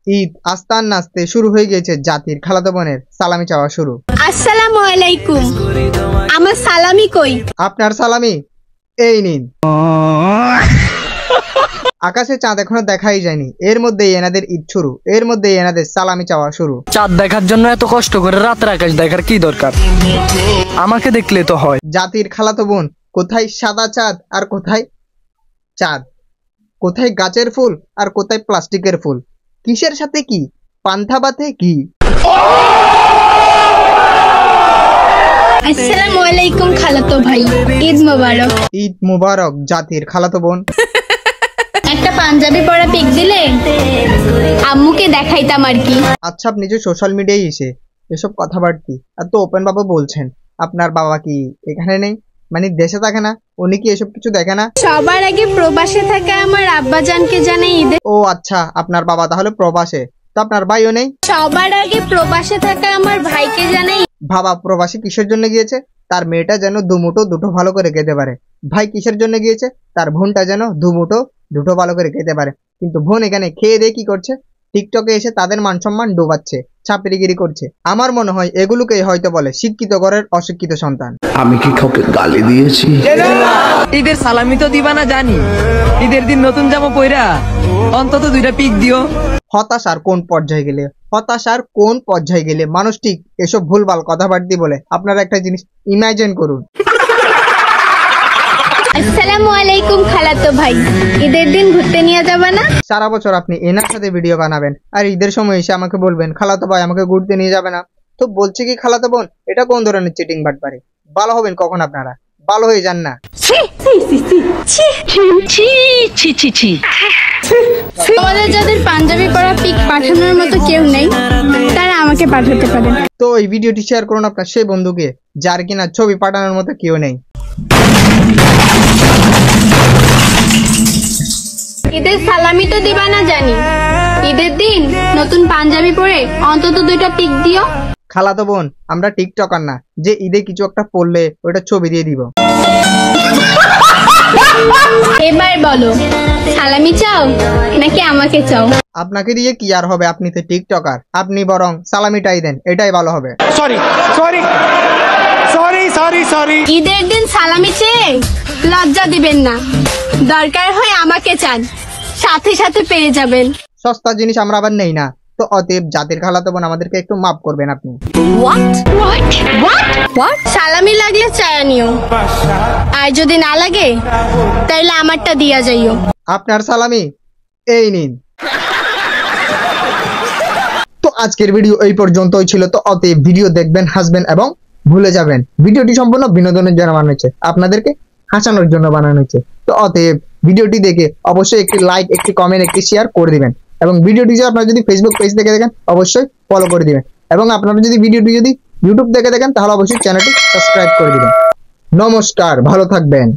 ঈদ আস্তান নাচতে শুরু হয়ে গেছে জাতির খালাতো বোনের সালামি চাওয়া শুরু। আসসালামু আলাইকুম, আমার সালামি কই? আপনার সালামি এই নিন। আকাশে চাঁদ এখনো দেখাই যায়নি, এর মধ্যেই এনাদের ঈদ শুরু, এর মধ্যেই এনাদের সালামি চাওয়া শুরু। চাঁদ দেখার জন্য এত কষ্ট করে রাতের আকাশ দেখার কি দরকার? আমাকে দেখলে তো হয়। জাতির খালাতো বোন, কোথায় সাদা চাঁদ আর কোথায় চাঁদ? কোথায় গাছের ফুল আর কোথায় প্লাস্টিকের ফুল? কিসের সাথে কি? পান্থা বাতে কি? আসসালামু আলাইকুম খালাতো ভাই, ঈদ মোবারক। ঈদ মুবারক জাতির খালাতো বোন। একটা পাঞ্জাবি পরা পিক দিলে আম্মুকে দেখাইতাম আর কি। আচ্ছা, আপনি যে সোশ্যাল মিডিয়ায় এসে এসব কথাবার্তি এত ওপেন ভাবে বলছেন, আপনার বাবা কি এখানে নেই? মানে দেশে থাকে না? উনি কি এসব কিছু দেখে না? সবার আগে প্রবাসে থাকা আমার আব্বাজানকে জানাই ঈদে। ও আচ্ছা, আপনার বাবা তাহলে প্রবাসে, তো আপনার ভাইও নেই? সবার আগে প্রবাসে থাকা আমার ভাইকে জানাই। বাবা প্রবাসী কিসের জন্য গিয়েছে? তার মেয়েটা যেন দুমুঠো দুটো ভালো করে খেতে পারে। ভাই কিসের জন্য গিয়েছে? তার বোনটা যেন দুমুঠো দুটো ভালো করে খেতে পারে। কিন্তু বোন এখানে খেয়ে দিয়ে কি করছে? টিকটকে এসে তাদের মান সম্মান ডোবাচ্ছে, ছাপড়িগিরি করছে। আমার মনে হয় এগুলোকেই হয়তো বলে শিক্ষিত ঘরের অশিক্ষিত সন্তান। আমি কি কাউকে গালি দিয়েছি? ঈদের সালামি তো দিবা না জানি, ঈদের দিন নতুন জামা পইরা অন্তত 2টা পিক দিও। হতাশার কোন পর্যায়ে গেলে, হতাশার কোন পর্যায়ে গেলে মানুষ ঠিক এসব ভুলভাল কথাবার্তি বলে? আপনারা একটা জিনিস ইমাজিন করুন। আসসালামু আলাইকুম খালাতো ভাই, ঈদের দিন ঘুরতে নিয়ে যাবে না? সারা বছর আপনি এনার সাথে ভিডিও বানাবেন, আর ঈদের সময় এসে আমাকে বলবেন খালাতো ভাই আমাকে ঘুরতে নিয়ে যাবে না? তো বলছে কি খালাতো বোন? এটা কোন ধরনের চিটিং বাটপারি? ভালো হবেন কখন আপনারা? ভালো হয়ে যান না। তোমাদের যাদের পাঞ্জাবি পরা পিক পাঠানোর মতো কেউ নেই, তারা আমাকে পাঠাতে পারে। তো এই ভিডিওটি শেয়ার করুন আপনার সেই বন্ধুকে যার কিনা ছবি পাঠানোর মতো কেউ নেই। ঈদের সালামি তো দিবা না জানি, ঈদের দিন নতুন পাঞ্জাবি পরে অন্তত 2টা পিক দিও। খালাতো বোন, আমরা টিকটকার না যে ঈদে কিছু একটা পড়লে ওটা ছবি দিয়ে দিব। এবার বলো, সালামি চাও নাকি আমাকে চাও? আপনাকে দিয়ে কি আর হবে? আপনি তো টিকটকার, আপনি বরং সালামিটাই দেন, এটাই ভালো হবে। ঈদের দিন সালামি চেয়ে লজ্জা দিবেন না, দরকার হয় আমাকে চান, সাথে সাথে পেয়ে যাবেন। সস্তা জিনিস আমরা আবার নেই না, তো অতএব জাতির খালাতো বোন আমাদেরকে একটু মাফ করবেন আপনি। সালামি লাগলে চায়া নিও, আর যদি না লাগে তাইলে আমারটা দিয়া যাইও। আপনার সালামি এই নিন। তো আজকের ভিডিও এই পর্যন্তই ছিল। তো অতএব ভিডিও দেখবেন, হাসবেন এবং ভুলে যাবেন। ভিডিওটি সম্পূর্ণ বিনোদনের জন্য বানানো হয়েছে, আপনাদেরকে হাসানোর জন্য বানানো হয়েছে। তো অতএব ভিডিওটি দেখে অবশ্যই একটি লাইক, একটি কমেন্ট, একটি শেয়ার করে দিবেন। এবং ভিডিওটি আপনারা যদি ফেসবুক পেজ থেকে দেখেন অবশ্যই ফলো করে দিবেন। এবং আপনারা যদি ভিডিওটি ইউটিউব থেকে দেখেন তাহলে অবশ্যই চ্যানেলটি সাবস্ক্রাইব করে দিবেন। নমস্কার, ভালো থাকবেন।